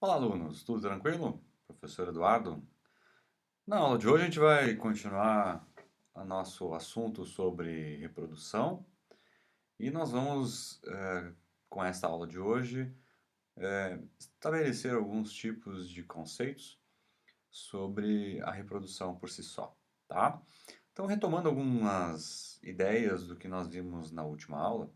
Olá, alunos, tudo tranquilo? Professor Eduardo. Na aula de hoje a gente vai continuar o nosso assunto sobre reprodução e nós vamos, com esta aula de hoje, estabelecer alguns tipos de conceitos sobre a reprodução por si só, tá? Então, retomando algumas ideias do que nós vimos na última aula,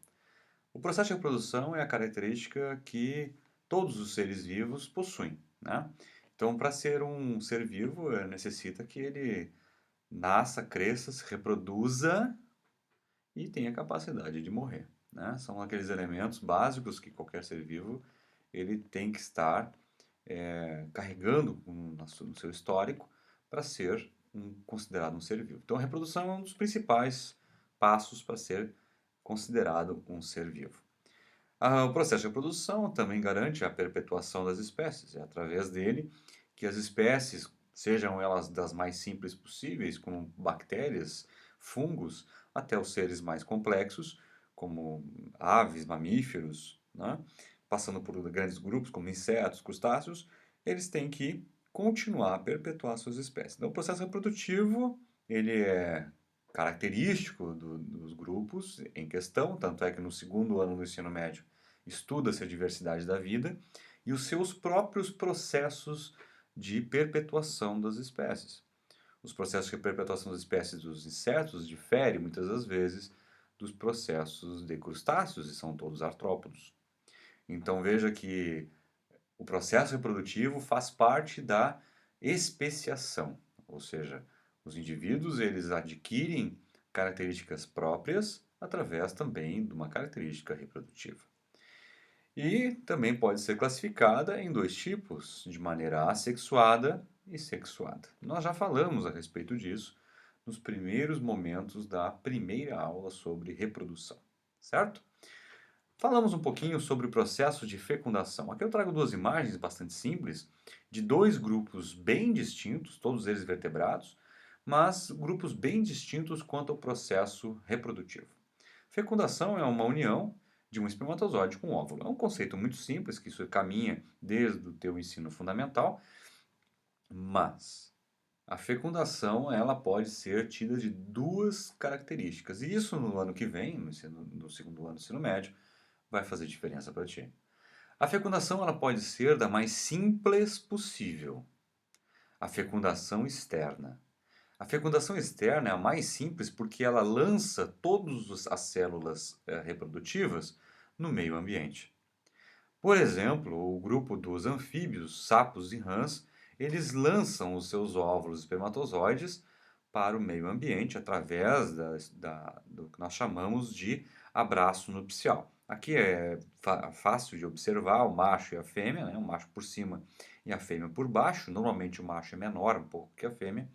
o processo de reprodução é a característica que todos os seres vivos possuem, né? Então, para ser um ser vivo, necessita que ele nasça, cresça, se reproduza e tenha capacidade de morrer, né? São aqueles elementos básicos que qualquer ser vivo ele tem que estar carregando no seu histórico para ser considerado um ser vivo. Então, a reprodução é um dos principais passos para ser considerado um ser vivo. O processo de reprodução também garante a perpetuação das espécies. É através dele que as espécies, sejam elas das mais simples possíveis, como bactérias, fungos, até os seres mais complexos, como aves, mamíferos, né? Passando por grandes grupos como insetos, crustáceos, eles têm que continuar a perpetuar suas espécies. Então, o processo reprodutivo ele é característico dos grupos em questão, tanto é que no segundo ano do ensino médio estuda-se a diversidade da vida e os seus próprios processos de perpetuação das espécies. Os processos de perpetuação das espécies dos insetos diferem muitas das vezes dos processos de crustáceos e são todos artrópodos. Então veja que o processo reprodutivo faz parte da especiação, ou seja, os indivíduos eles adquirem características próprias através também de uma característica reprodutiva. E também pode ser classificada em dois tipos, de maneira assexuada e sexuada. Nós já falamos a respeito disso nos primeiros momentos da primeira aula sobre reprodução, certo? Falamos um pouquinho sobre o processo de fecundação. Aqui eu trago duas imagens bastante simples de dois grupos bem distintos, todos eles vertebrados, mas grupos bem distintos quanto ao processo reprodutivo. Fecundação é uma união de um espermatozoide com um óvulo. É um conceito muito simples, que isso caminha desde o teu ensino fundamental, mas a fecundação ela pode ser tida de duas características. E isso no ano que vem, no segundo ano do ensino médio, vai fazer diferença para ti. A fecundação ela pode ser da mais simples possível. A fecundação externa. A fecundação externa é a mais simples porque ela lança todas as células reprodutivas no meio ambiente. Por exemplo, o grupo dos anfíbios, sapos e rãs, eles lançam os seus óvulos espermatozoides para o meio ambiente através do que nós chamamos de abraço nupcial. Aqui é fácil de observar o macho e a fêmea, né? O macho por cima e a fêmea por baixo. Normalmente o macho é menor um pouco que a fêmea.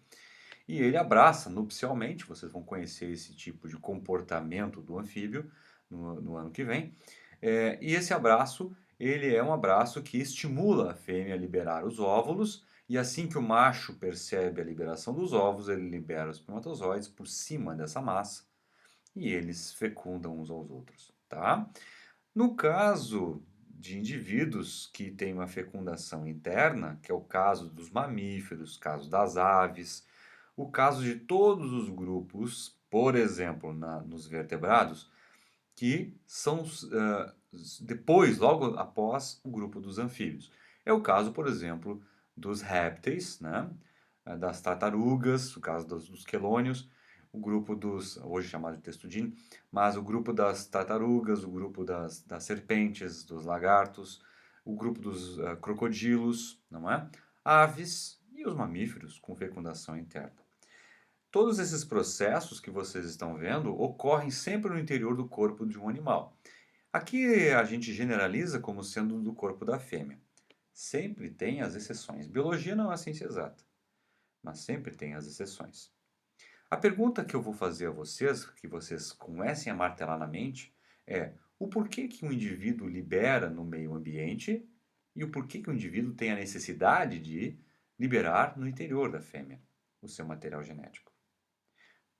E ele abraça nupcialmente, vocês vão conhecer esse tipo de comportamento do anfíbio no ano que vem. E esse abraço, ele é um abraço que estimula a fêmea a liberar os óvulos, e assim que o macho percebe a liberação dos ovos, ele libera os espermatozoides por cima dessa massa, e eles fecundam uns aos outros, tá? No caso de indivíduos que têm uma fecundação interna, que é o caso dos mamíferos, caso das aves, o caso de todos os grupos, por exemplo, nos vertebrados, que são depois, logo após o grupo dos anfíbios. É o caso, por exemplo, dos répteis, né? Das tartarugas, o caso dos quelônios, o grupo dos, hoje chamado de testudine, mas o grupo das tartarugas, o grupo das serpentes, dos lagartos, o grupo dos crocodilos, não é? Aves e os mamíferos com fecundação interna. Todos esses processos que vocês estão vendo ocorrem sempre no interior do corpo de um animal. Aqui a gente generaliza como sendo do corpo da fêmea. Sempre tem as exceções. Biologia não é uma ciência exata, mas sempre tem as exceções. A pergunta que eu vou fazer a vocês, que vocês comecem a martelar na mente, é o porquê que um indivíduo libera no meio ambiente e o porquê que o indivíduo tem a necessidade de liberar no interior da fêmea o seu material genético.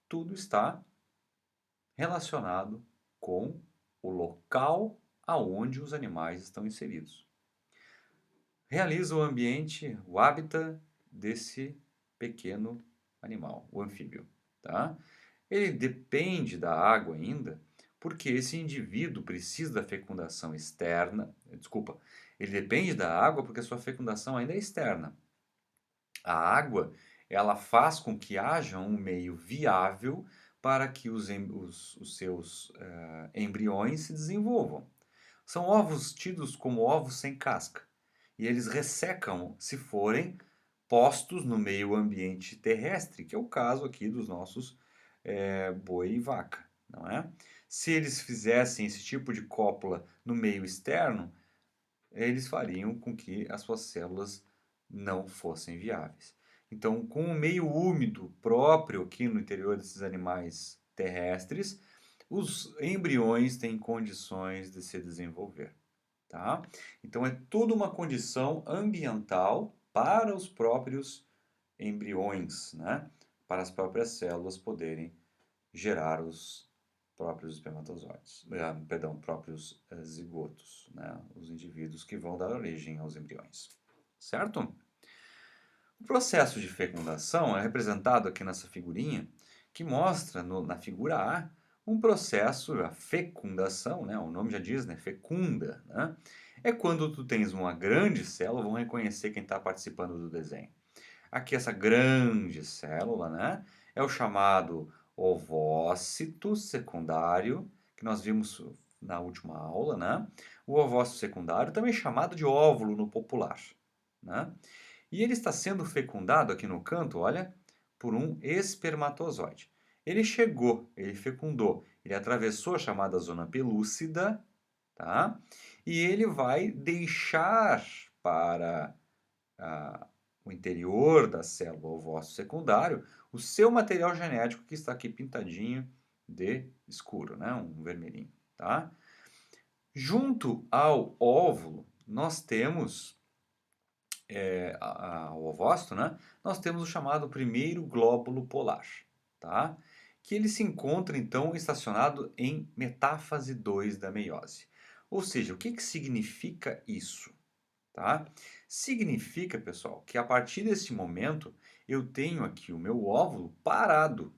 Tudo está relacionado com o local aonde os animais estão inseridos. realiza o ambiente, o hábitat desse pequeno animal, o anfíbio, tá? Ele depende da água ainda, porque esse indivíduo precisa da fecundação externa, desculpa, ele depende da água porque a sua fecundação ainda é externa. A água, ela faz com que haja um meio viável para que os seus embriões se desenvolvam. São ovos tidos como ovos sem casca. E eles ressecam se forem postos no meio ambiente terrestre, que é o caso aqui dos nossos boi e vaca, não é? Se eles fizessem esse tipo de cópula no meio externo, eles fariam com que as suas células não fossem viáveis. Então, com o meio úmido próprio aqui no interior desses animais terrestres, os embriões têm condições de se desenvolver, tá? Então, é toda uma condição ambiental para os próprios embriões, né? Para as próprias células poderem gerar os próprios espermatozoides, perdão, próprios zigotos, né? Os indivíduos que vão dar origem aos embriões, certo? O processo de fecundação é representado aqui nessa figurinha, que mostra na figura A um processo, a fecundação, né? O nome já diz, né? Fecunda, né? É quando tu tens uma grande célula, vamos reconhecer quem está participando do desenho. Aqui essa grande célula, né? É o chamado ovócito secundário, que nós vimos na última aula, né? O ovócito secundário, também chamado de óvulo no popular, né? E ele está sendo fecundado aqui no canto, olha, por um espermatozoide. Ele chegou, ele fecundou, ele atravessou a chamada zona pelúcida, tá? E ele vai deixar para a, o interior da célula ovócito secundário o seu material genético que está aqui pintadinho de escuro, né? Um vermelhinho, tá? Junto ao óvulo, nós temos o ovócito, né? Nós temos o chamado primeiro glóbulo polar, tá? Que ele se encontra então estacionado em metáfase 2 da meiose. Ou seja, o que que significa isso? Tá? Significa, pessoal, que a partir desse momento eu tenho aqui o meu óvulo parado,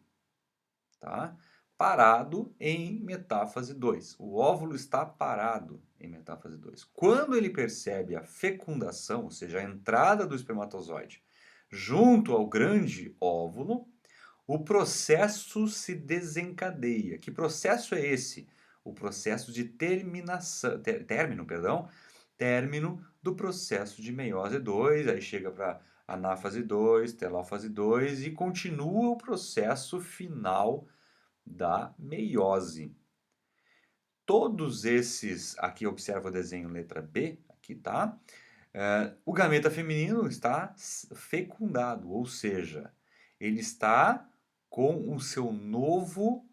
tá? Parado em metáfase 2. O óvulo está parado em metáfase 2. Quando ele percebe a fecundação, ou seja, a entrada do espermatozoide junto ao grande óvulo, o processo se desencadeia. Que processo é esse? O processo de término do processo de meiose 2, aí chega para anáfase 2, telófase 2 e continua o processo final da meiose. Todos esses, aqui observa o desenho letra B, aqui tá? O gameta feminino está fecundado, ou seja, ele está com o seu novo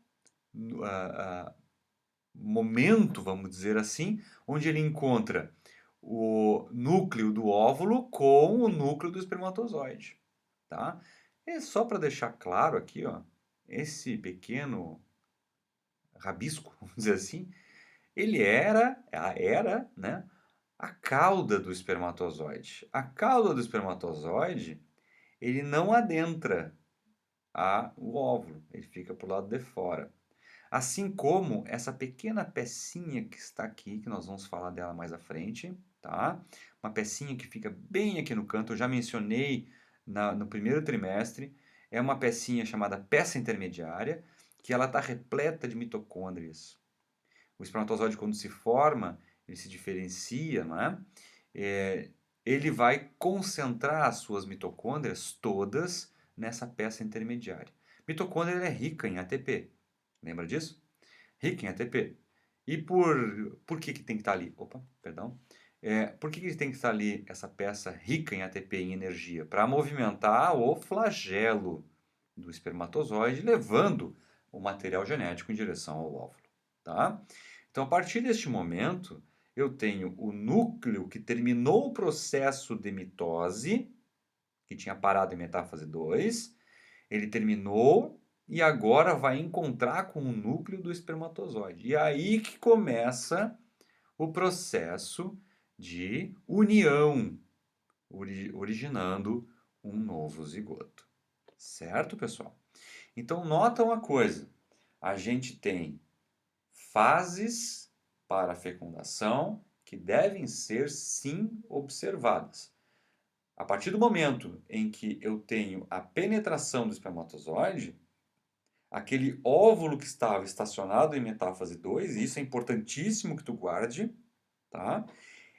momento, vamos dizer assim, onde ele encontra o núcleo do óvulo com o núcleo do espermatozoide, tá? É só para deixar claro aqui, ó, esse pequeno rabisco, vamos dizer assim, ele era, né, a cauda do espermatozoide. A cauda do espermatozoide, ele não adentra o óvulo, ele fica para o lado de fora. Assim como essa pequena pecinha que está aqui, que nós vamos falar dela mais à frente, tá? Uma pecinha que fica bem aqui no canto, eu já mencionei no primeiro trimestre, é uma pecinha chamada peça intermediária, que ela está repleta de mitocôndrias. O espermatozoide, quando se forma, ele se diferencia, não é? Ele vai concentrar as suas mitocôndrias todas nessa peça intermediária. Mitocôndria é rica em ATP. Lembra disso? Rica em ATP. E por que tem que estar ali? Opa, perdão. Por que tem que estar ali essa peça rica em ATP, em energia? Para movimentar o flagelo do espermatozoide, levando o material genético em direção ao óvulo. Tá? Então, a partir deste momento, eu tenho o núcleo que terminou o processo de mitose, que tinha parado em metáfase 2, ele terminou e agora vai encontrar com o núcleo do espermatozoide. E aí que começa o processo de união originando um novo zigoto. Certo, pessoal? Então, nota uma coisa. A gente tem fases para a fecundação que devem ser, sim, observadas. A partir do momento em que eu tenho a penetração do espermatozoide, aquele óvulo que estava estacionado em metáfase 2, e isso é importantíssimo que tu guarde, tá?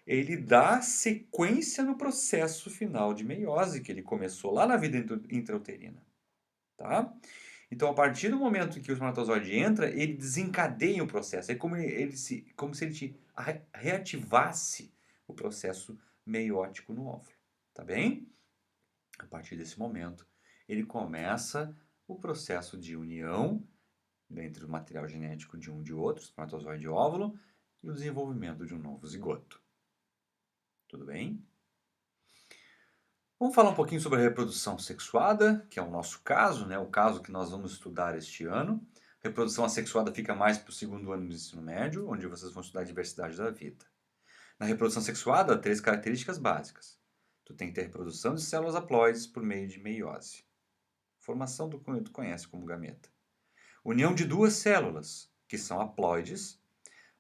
Ele dá sequência no processo final de meiose que ele começou lá na vida intrauterina, tá? Então, a partir do momento em que o espermatozoide entra, ele desencadeia o processo. É como se ele reativasse o processo meiótico no óvulo, tá bem? A partir desse momento, ele começa o processo de união entre o material genético de um e de outro, espermatozoide e óvulo, e o desenvolvimento de um novo zigoto. Tudo bem? Vamos falar um pouquinho sobre a reprodução sexuada, que é o nosso caso, né? O caso que nós vamos estudar este ano. Reprodução assexuada fica mais para o segundo ano do ensino médio, onde vocês vão estudar a diversidade da vida. Na reprodução sexuada, há 3 características básicas. Tu tem que ter reprodução de células haploides por meio de meiose. Formação do que tu conhece como gameta. União de 2 células, que são haploides,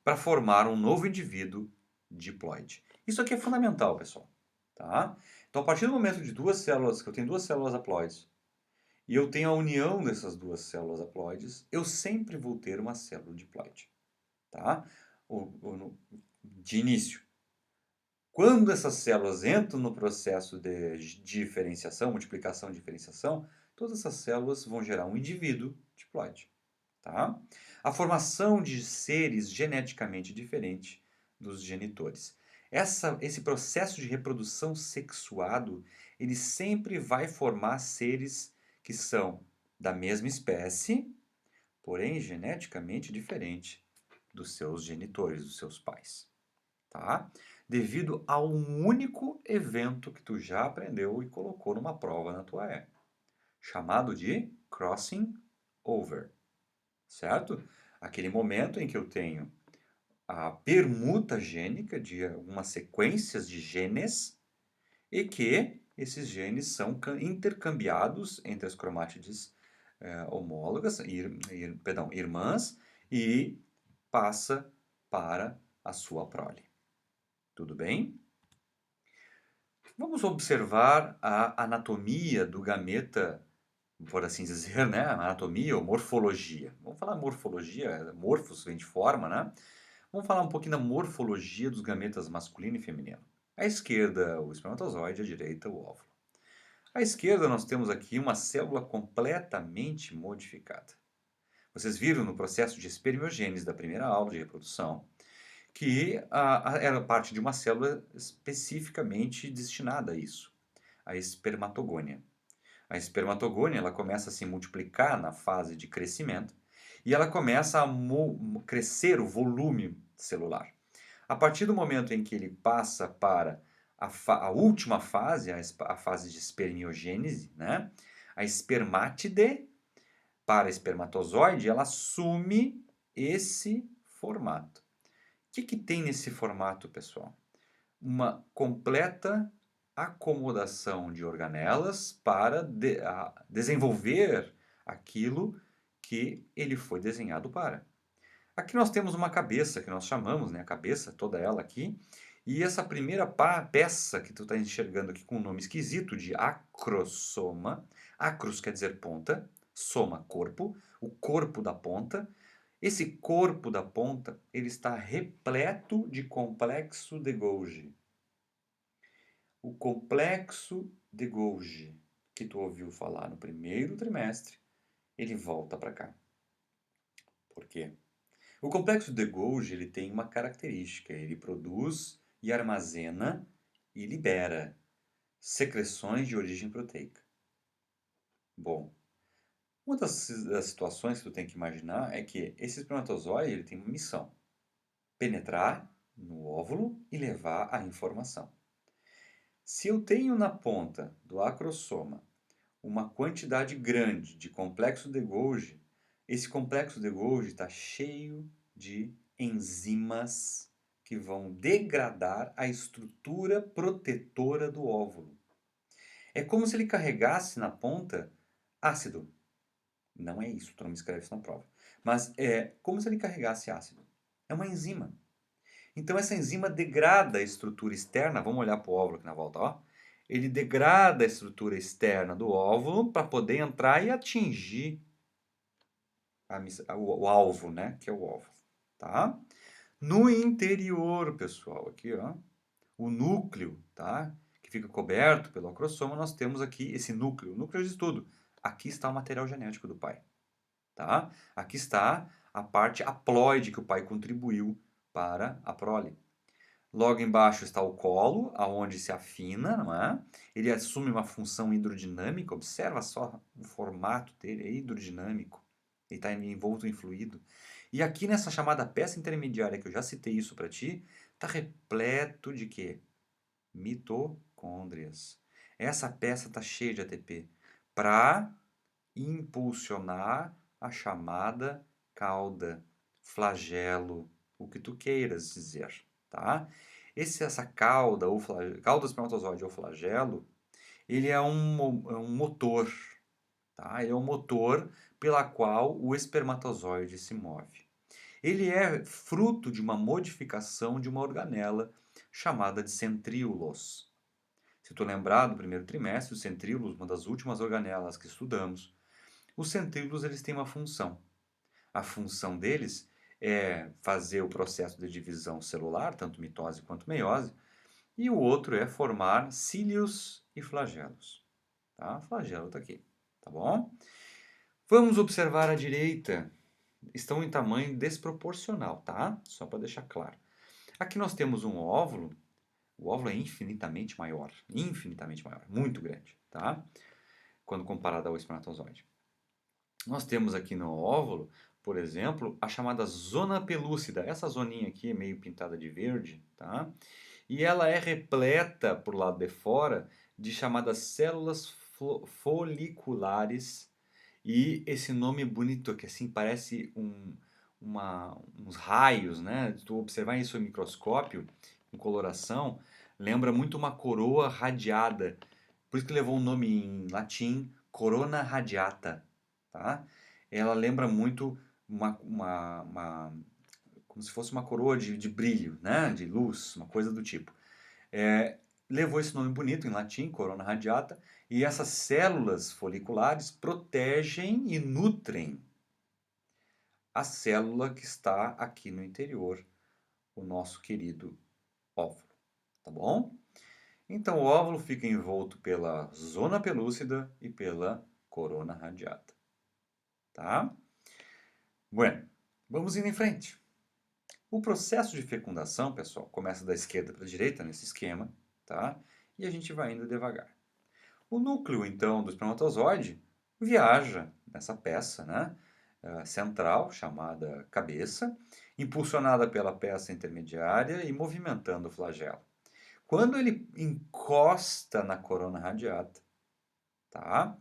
para formar um novo indivíduo diploide. Isso aqui é fundamental, pessoal. Tá? Então, a partir do momento de 2 células, que eu tenho 2 células haploides, e eu tenho a união dessas 2 células haploides, eu sempre vou ter uma célula diploide. Tá? De início. Quando essas células entram no processo de diferenciação, multiplicação e diferenciação, todas essas células vão gerar um indivíduo diploide. Tá? A formação de seres geneticamente diferentes dos genitores. Esse processo de reprodução sexuado, ele sempre vai formar seres que são da mesma espécie, porém geneticamente diferente dos seus genitores, dos seus pais. Tá? Devido a um único evento que tu já aprendeu e colocou numa prova na tua época, chamado de crossing over. Certo? Aquele momento em que eu tenho a permuta gênica de algumas sequências de genes e que esses genes são intercambiados entre as cromátides homólogas, irmãs, e passa para a sua prole. Tudo bem? Vamos observar a anatomia do gameta, por assim dizer, né? Anatomia ou morfologia. Vamos falar morfologia, morfos vem de forma, né? Vamos falar um pouquinho da morfologia dos gametas masculino e feminino. À esquerda, o espermatozoide, à direita, o óvulo. À esquerda, nós temos aqui uma célula completamente modificada. Vocês viram no processo de espermiogênese da primeira aula de reprodução que era parte de uma célula especificamente destinada a isso, a espermatogônia. A espermatogônia ela começa a se multiplicar na fase de crescimento e ela começa a crescer o volume celular. A partir do momento em que ele passa para a última fase, a fase de espermiogênese, né? A espermátide para espermatozoide, ela assume esse formato. O que tem nesse formato, pessoal? Uma completa acomodação de organelas para desenvolver aquilo que ele foi desenhado para. Aqui nós temos uma cabeça, que nós chamamos, né, a cabeça, toda ela aqui, e essa primeira peça que tu está enxergando aqui com um nome esquisito de acrosoma, acros quer dizer ponta, soma corpo, o corpo da ponta. Esse corpo da ponta, ele está repleto de complexo de Golgi. O complexo de Golgi, que tu ouviu falar no primeiro trimestre, ele volta para cá. Por quê? O complexo de Golgi ele tem uma característica, ele produz e armazena e libera secreções de origem proteica. Bom, uma das situações que tu tem que imaginar é que esse espermatozoide ele tem uma missão: penetrar no óvulo e levar a informação. Se eu tenho na ponta do acrosoma uma quantidade grande de complexo de Golgi, esse complexo de Golgi está cheio de enzimas que vão degradar a estrutura protetora do óvulo. É como se ele carregasse na ponta ácido. Não é isso, tu não me escreve isso na prova. Mas é como se ele carregasse ácido. É uma enzima. Então essa enzima degrada a estrutura externa, vamos olhar para o óvulo aqui na volta, ó. Ele degrada a estrutura externa do óvulo para poder entrar e atingir o alvo, né? Que é o óvulo, tá? No interior, pessoal, aqui, ó, o núcleo, tá? Que fica coberto pelo acrossoma, nós temos aqui esse núcleo. O núcleo diz tudo. Aqui está o material genético do pai, tá? Aqui está a parte haploide que o pai contribuiu para a prole. Logo embaixo está o colo, aonde se afina, não é? Ele assume uma função hidrodinâmica, observa só o formato dele, é hidrodinâmico. Ele está envolto em fluido. E aqui nessa chamada peça intermediária, que eu já citei isso para ti, está repleto de quê? Mitocôndrias. Essa peça está cheia de ATP para impulsionar a chamada cauda, flagelo, o que tu queiras dizer, tá? Essa cauda, ou cauda do espermatozoide ou flagelo, ele é um motor, tá? Ele é um motor pela qual o espermatozoide se move. Ele é fruto de uma modificação de uma organela chamada de centríolos. Se tu lembrar do primeiro trimestre, os centríolos, uma das últimas organelas que estudamos, os centríolos eles têm uma função. A função deles é fazer o processo de divisão celular, tanto mitose quanto meiose, e o outro é formar cílios e flagelos. Tá? Flagelo está aqui, tá bom? Vamos observar à direita. Estão em tamanho desproporcional, tá? Só para deixar claro. Aqui nós temos um óvulo. O óvulo é infinitamente maior, muito grande, tá? Quando comparado ao espermatozoide. Nós temos aqui no óvulo, por exemplo, a chamada zona pelúcida. Essa zoninha aqui é meio pintada de verde, tá? E ela é repleta por lado de fora de chamadas células foliculares. E esse nome bonito que assim parece uns raios, né? Se tu observar isso em microscópio, em coloração, lembra muito uma coroa radiada. Por isso que levou o nome em latim, corona radiata, tá? Ela lembra muito como se fosse uma coroa de brilho, né? De luz, uma coisa do tipo. É, levou esse nome bonito em latim, corona radiata, e essas células foliculares protegem e nutrem a célula que está aqui no interior, o nosso querido óvulo, tá bom? Então o óvulo fica envolto pela zona pelúcida e pela corona radiata, tá? Bueno, vamos indo em frente. O processo de fecundação, pessoal, começa da esquerda para a direita nesse esquema, tá? E a gente vai indo devagar. O núcleo, então, do espermatozoide viaja nessa peça, né, central, chamada cabeça, impulsionada pela peça intermediária e movimentando o flagelo. Quando ele encosta na corona radiata, tá?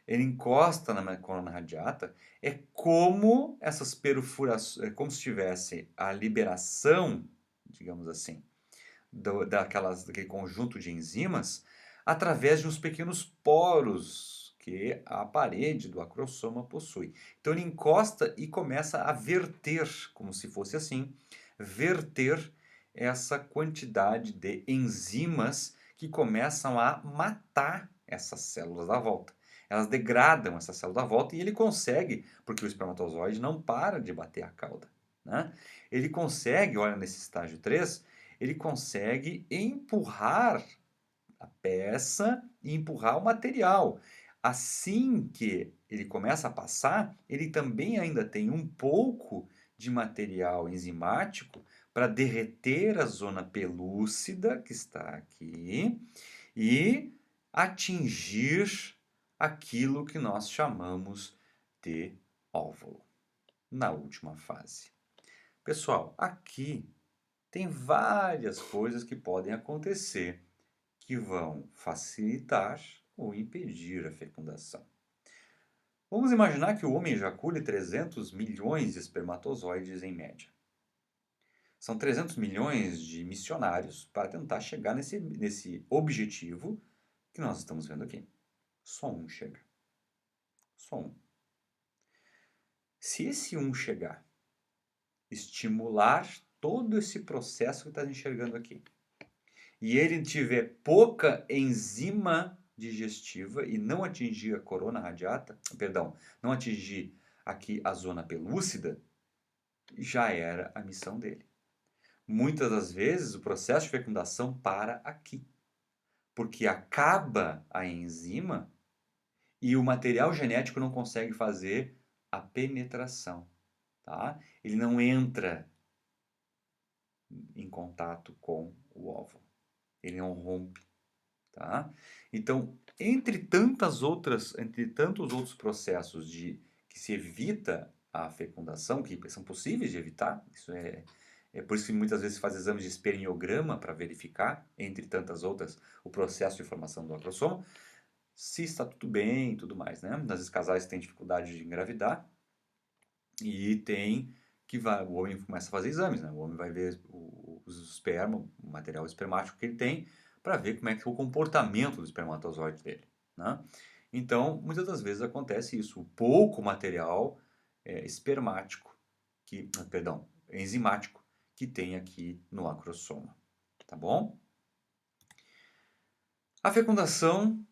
Ele encosta na corona radiata, é como essas perfurações, é como se tivesse a liberação, digamos assim, daquele conjunto de enzimas através de uns pequenos poros que a parede do acrossoma possui. Então ele encosta e começa a verter, como se fosse assim, verter essa quantidade de enzimas que começam a matar essas células da volta. Elas degradam essa célula da volta e ele consegue, porque o espermatozoide não para de bater a cauda, né? Ele consegue, olha nesse estágio 3, ele consegue empurrar a peça e empurrar o material. Assim que ele começa a passar, ele também ainda tem um pouco de material enzimático para derreter a zona pelúcida que está aqui e atingir aquilo que nós chamamos de óvulo, na última fase. Pessoal, aqui tem várias coisas que podem acontecer que vão facilitar ou impedir a fecundação. Vamos imaginar que o homem ejacule 300 milhões de espermatozoides em média. São 300 milhões de missionários para tentar chegar nesse objetivo que nós estamos vendo aqui. Só um chega. Só um. Se esse um chegar, estimular todo esse processo que está enxergando aqui, e ele tiver pouca enzima digestiva e não atingir a corona radiata, perdão, não atingir aqui a zona pelúcida, já era a missão dele. Muitas das vezes o processo de fecundação para aqui, porque acaba a enzima e o material genético não consegue fazer a penetração, tá? Ele não entra em contato com o óvulo, ele não rompe, tá? Então, entre tantos outros processos que se evita a fecundação, que são possíveis de evitar, isso é por isso que muitas vezes se faz exames de espermiograma para verificar, entre tantas outras, o processo de formação do acrossoma, se está tudo bem e tudo mais, né? Às vezes casais têm dificuldade de engravidar e o homem começa a fazer exames, né? O homem vai ver os esperma, o material espermático que ele tem, para ver como é que é o comportamento do espermatozoide dele, né? Então, muitas das vezes acontece isso, o pouco material espermático, enzimático, que tem aqui no acrossoma, tá bom? A fecundação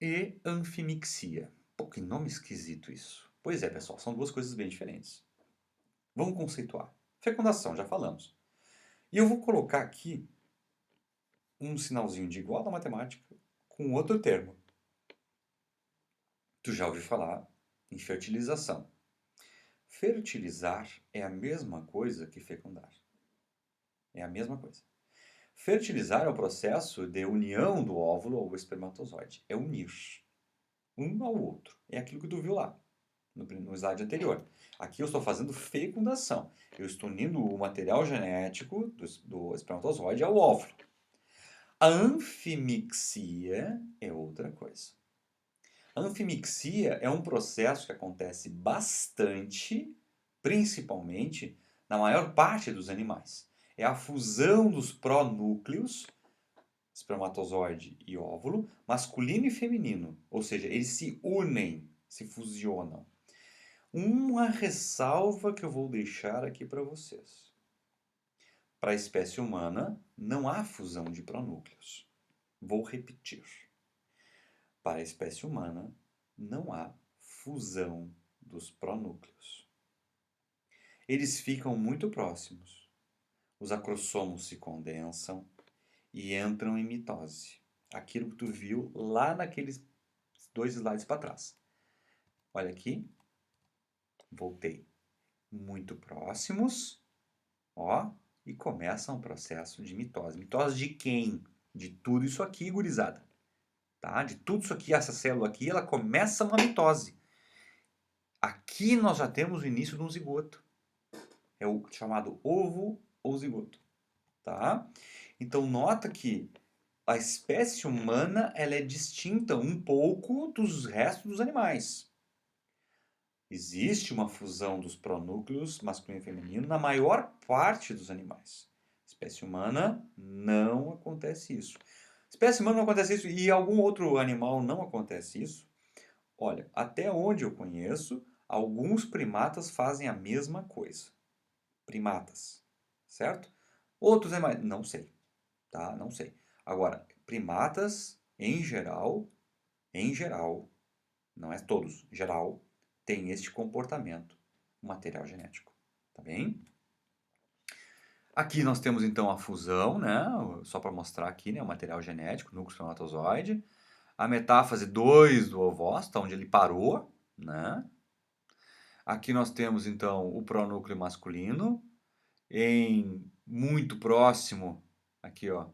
e anfimixia. Pô, que nome esquisito isso. Pois é, pessoal, são duas coisas bem diferentes. Vamos conceituar. Fecundação, já falamos. E eu vou colocar aqui um sinalzinho de igual na matemática com outro termo. Tu já ouviu falar em fertilização. Fertilizar é a mesma coisa que fecundar. É a mesma coisa. Fertilizar é o processo de união do óvulo ao espermatozoide. É unir um ao outro. É aquilo que tu viu lá no slide anterior. Aqui eu estou fazendo fecundação. Eu estou unindo o material genético do espermatozoide ao óvulo. A anfimixia é outra coisa. A anfimixia é um processo que acontece bastante, principalmente na maior parte dos animais. É a fusão dos pronúcleos, espermatozoide e óvulo, masculino e feminino. Ou seja, eles se unem, se fusionam. Uma ressalva que eu vou deixar aqui para vocês. Para a espécie humana, não há fusão de pronúcleos. Vou repetir. Para a espécie humana, não há fusão dos pronúcleos. Eles ficam muito próximos. Os acrossomos se condensam e entram em mitose. Aquilo que tu viu lá naqueles 2 slides para trás. Olha aqui. Voltei. Muito próximos. Ó. E começa um processo de mitose. Mitose de quem? De tudo isso aqui, gurizada. Tá? De tudo isso aqui, essa célula aqui, ela começa uma mitose. Aqui nós já temos o início de um zigoto. É o chamado ovo ou zigoto. Tá? Então nota que a espécie humana ela é distinta um pouco dos restos dos animais. Existe uma fusão dos pronúcleos masculino e feminino na maior parte dos animais. Espécie humana não acontece isso. Espécie humana não acontece isso e algum outro animal não acontece isso. Olha, até onde eu conheço, alguns primatas fazem a mesma coisa. Primatas, certo? Outros animais, não sei, tá? Não sei. Agora, primatas, em geral, não é todos, em geral, tem este comportamento, o material genético, tá bem? Aqui nós temos então a fusão, né? Só para mostrar aqui, né? O material genético, núcleo espermatozoide. A metáfase 2 do ovócito, onde ele parou, né? Aqui nós temos então o pronúcleo masculino, muito próximo, aqui ó,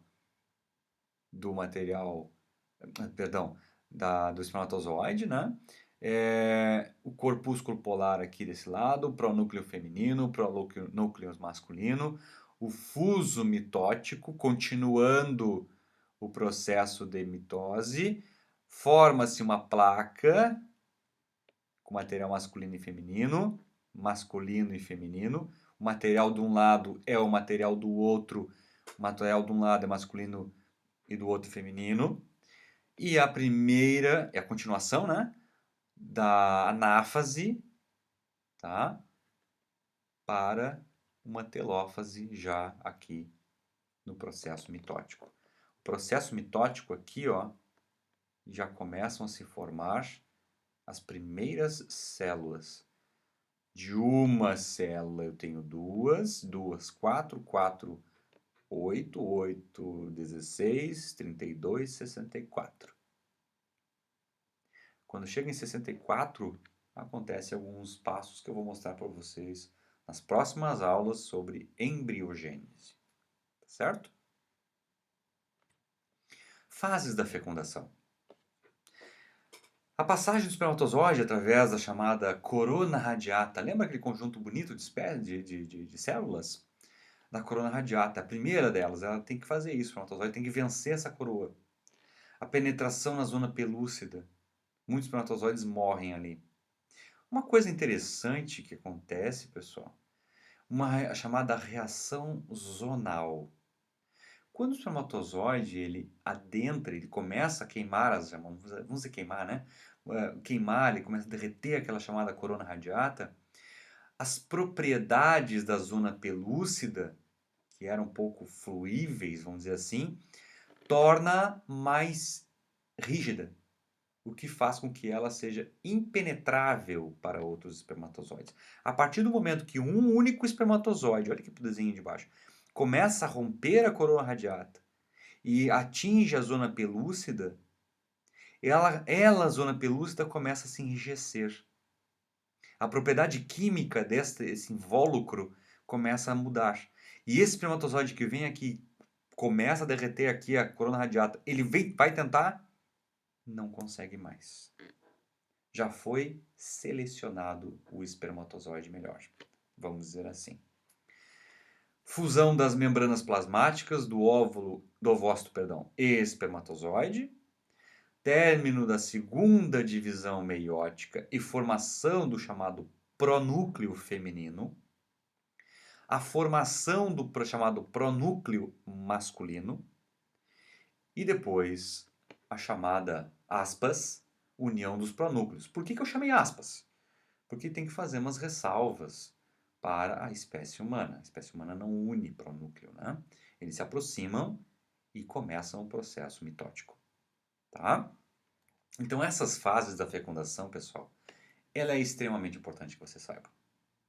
do material, perdão, do espermatozoide, né? O corpúsculo polar aqui desse lado, o pronúcleo feminino, o pronúcleo masculino, o fuso mitótico, continuando o processo de mitose, forma-se uma placa com material masculino e feminino, o material de um lado é o material do outro, o material de um lado é masculino e do outro feminino. E a primeira é a continuação, né, da anáfase, tá, para uma telófase já aqui no processo mitótico. O processo mitótico aqui, ó, já começam a se formar as primeiras células. De uma célula eu tenho duas, 4, 4, 8, 8, 16, 32, 64. Quando chega em 64, acontece alguns passos que eu vou mostrar para vocês nas próximas aulas sobre embriogênese. Tá certo? Fases da fecundação. A passagem do espermatozoide através da chamada corona radiata, lembra aquele conjunto bonito de células? Da corona radiata, a primeira delas, ela tem que fazer isso, o espermatozoide tem que vencer essa coroa. A penetração na zona pelúcida, muitos espermatozoides morrem ali. Uma coisa interessante que acontece, pessoal, a chamada reação zonal. Quando o espermatozoide ele adentra, ele começa a queimar vamos dizer queimar, né? Queimar, ele começa a derreter aquela chamada corona radiata, as propriedades da zona pelúcida, que eram um pouco fluíveis, vamos dizer assim, torna mais rígida, o que faz com que ela seja impenetrável para outros espermatozoides. A partir do momento que um único espermatozoide, olha aqui para o desenho de baixo, começa a romper a coroa radiata e atinge a zona pelúcida, a zona pelúcida, começa a se enrijecer. A propriedade química desse invólucro começa a mudar. E esse espermatozoide que vem aqui, começa a derreter aqui a corona radiata, ele vai tentar, não consegue mais. Já foi selecionado o espermatozoide melhor, vamos dizer assim. Fusão das membranas plasmáticas do ovócito, e espermatozoide. Término da segunda divisão meiótica e formação do chamado pronúcleo feminino. A formação do chamado pronúcleo masculino. E depois a chamada, aspas, união dos pronúcleos. Por que eu chamei aspas? Porque tem que fazer umas ressalvas para a espécie humana. A espécie humana não une pronúcleo, né? Eles se aproximam e começam o processo mitótico, tá? Então essas fases da fecundação, pessoal, ela é extremamente importante que você saiba,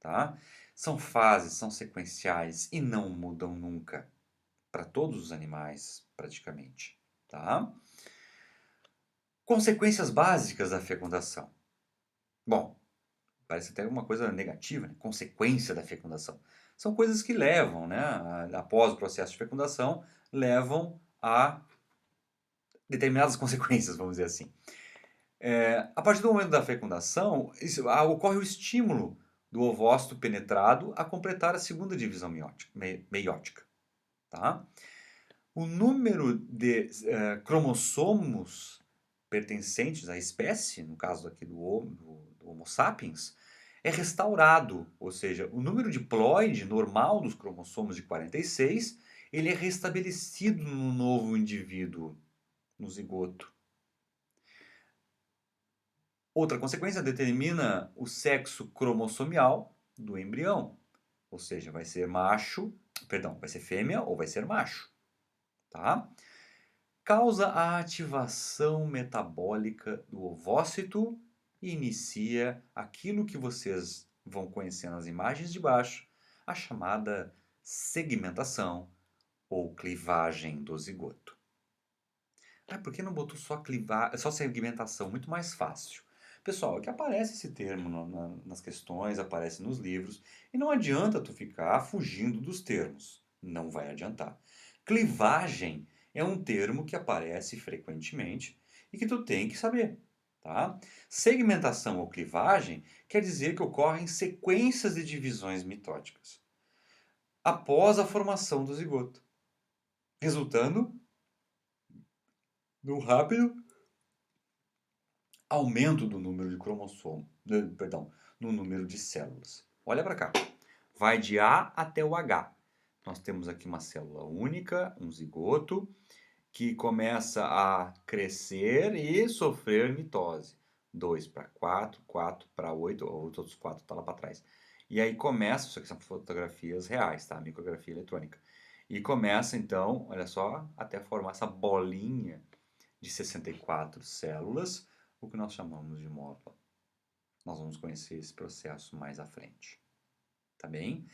tá? São fases, são sequenciais e não mudam nunca para todos os animais, praticamente, tá? Consequências básicas da fecundação. Bom, parece até uma coisa negativa, né? Consequência da fecundação. São coisas que levam, né, após o processo de fecundação, levam a determinadas consequências, vamos dizer assim. A partir do momento da fecundação, ocorre o estímulo do ovócito penetrado a completar a segunda divisão meiótica. Tá? O número de cromossomos pertencentes à espécie, no caso aqui do Homo sapiens, é restaurado, ou seja, o número diploide normal dos cromossomos de 46, ele é restabelecido no novo indivíduo, no zigoto. Outra consequência determina o sexo cromossomial do embrião, ou seja, vai ser fêmea ou vai ser macho, tá? Causa a ativação metabólica do ovócito e inicia aquilo que vocês vão conhecer nas imagens de baixo, a chamada segmentação ou clivagem do zigoto. Por que não botou só segmentação? Muito mais fácil. Pessoal, é que aparece esse termo nas questões, aparece nos livros, e não adianta tu ficar fugindo dos termos. Não vai adiantar. Clivagem é um termo que aparece frequentemente e que tu tem que saber. Tá? Segmentação ou clivagem quer dizer que ocorrem sequências de divisões mitóticas após a formação do zigoto, resultando num rápido aumento do número de no número de células. Olha para cá. vai de A até o H. Nós temos aqui uma célula única, um zigoto, que começa a crescer e sofrer mitose. 2 para 4, 4 para 8, ou os outros 4 estão lá para trás. E aí começa, isso aqui são fotografias reais, tá? Micrografia eletrônica. E começa então, olha só, até formar essa bolinha de 64 células, o que nós chamamos de módula. Nós vamos conhecer esse processo mais à frente, tá bem?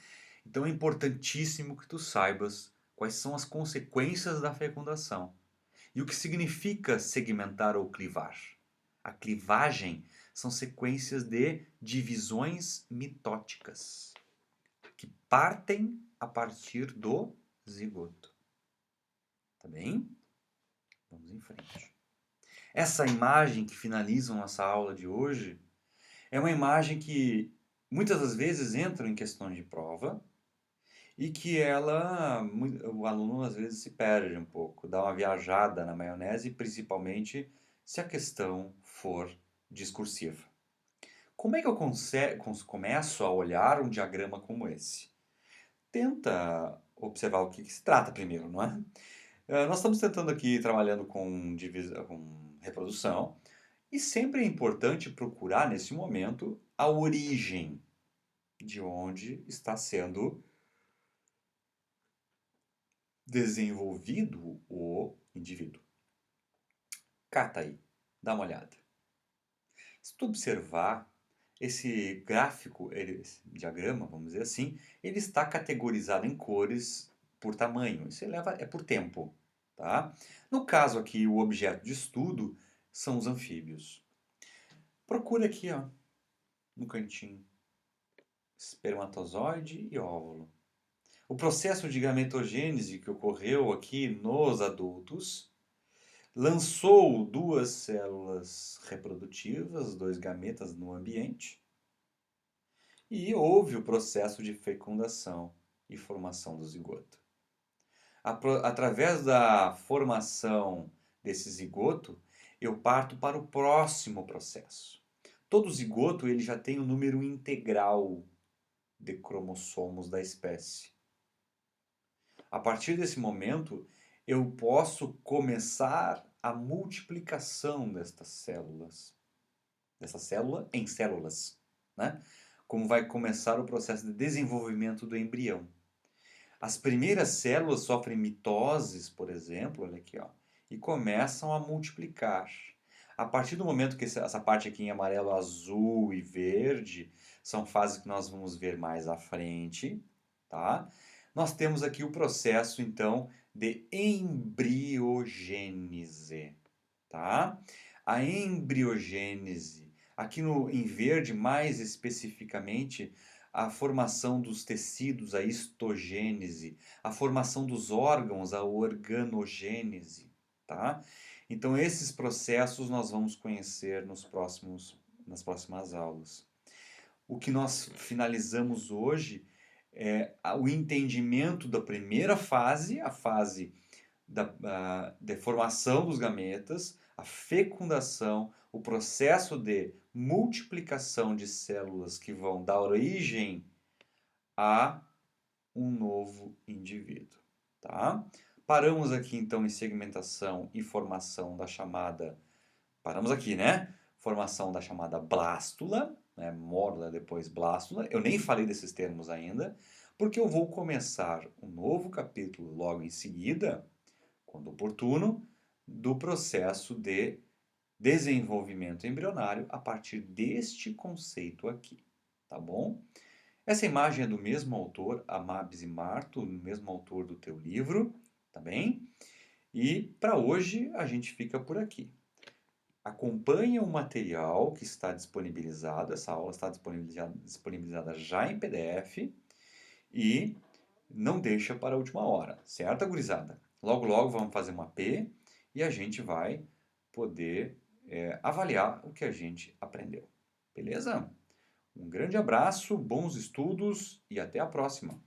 Então é importantíssimo que tu saibas quais são as consequências da fecundação e o que significa segmentar ou clivar. A clivagem são sequências de divisões mitóticas que partem a partir do zigoto. Tá bem? Vamos em frente. Essa imagem que finaliza nossa aula de hoje é uma imagem que muitas das vezes entra em questões de prova e que o aluno às vezes se perde um pouco, dá uma viajada na maionese, principalmente se a questão for discursiva. Como é que eu começo a olhar um diagrama como esse? Tenta observar o que se trata primeiro, não é? Nós estamos tentando aqui, trabalhando com reprodução, e sempre é importante procurar, nesse momento, a origem de onde está sendo desenvolvido o indivíduo. Cata aí, dá uma olhada. Se tu observar, esse gráfico, esse diagrama, vamos dizer assim, ele está categorizado em cores por tamanho. Isso é por tempo, tá? No caso aqui, o objeto de estudo são os anfíbios. Procura aqui, ó, no cantinho, espermatozoide e óvulo. O processo de gametogênese que ocorreu aqui nos adultos lançou duas células reprodutivas, dois gametas no ambiente, e houve o processo de fecundação e formação do zigoto. Através da formação desse zigoto, eu parto para o próximo processo. Todo zigoto ele já tem o número integral de cromossomos da espécie. A partir desse momento, eu posso começar a multiplicação destas células, dessa célula em células, né? Como vai começar o processo de desenvolvimento do embrião. As primeiras células sofrem mitoses, por exemplo, olha aqui, ó, e começam a multiplicar. A partir do momento que essa parte aqui em amarelo, azul e verde são fases que nós vamos ver mais à frente, tá? Nós temos aqui o processo, então, de embriogênese, tá? A embriogênese, aqui em verde, mais especificamente, a formação dos tecidos, a histogênese, a formação dos órgãos, a organogênese, tá? Então esses processos nós vamos conhecer nas próximas aulas. O que nós finalizamos hoje é o entendimento da primeira fase, a fase de formação dos gametas, a fecundação, o processo de multiplicação de células que vão dar origem a um novo indivíduo, tá? Paramos aqui então em segmentação e formação da chamada, paramos aqui, né? Formação da chamada blástula, né? Módula depois blástula. Eu nem falei desses termos ainda, porque eu vou começar um novo capítulo logo em seguida, quando oportuno, do processo de desenvolvimento embrionário a partir deste conceito aqui, tá bom? Essa imagem é do mesmo autor, Amabis e Marto, o mesmo autor do teu livro, tá bem? E para hoje a gente fica por aqui. Acompanhe o material que está disponibilizado, essa aula está disponibilizada já em PDF e não deixa para a última hora, certo, gurizada? Logo, logo vamos fazer uma P e a gente vai poder avaliar o que a gente aprendeu. Beleza? Um grande abraço, bons estudos e até a próxima!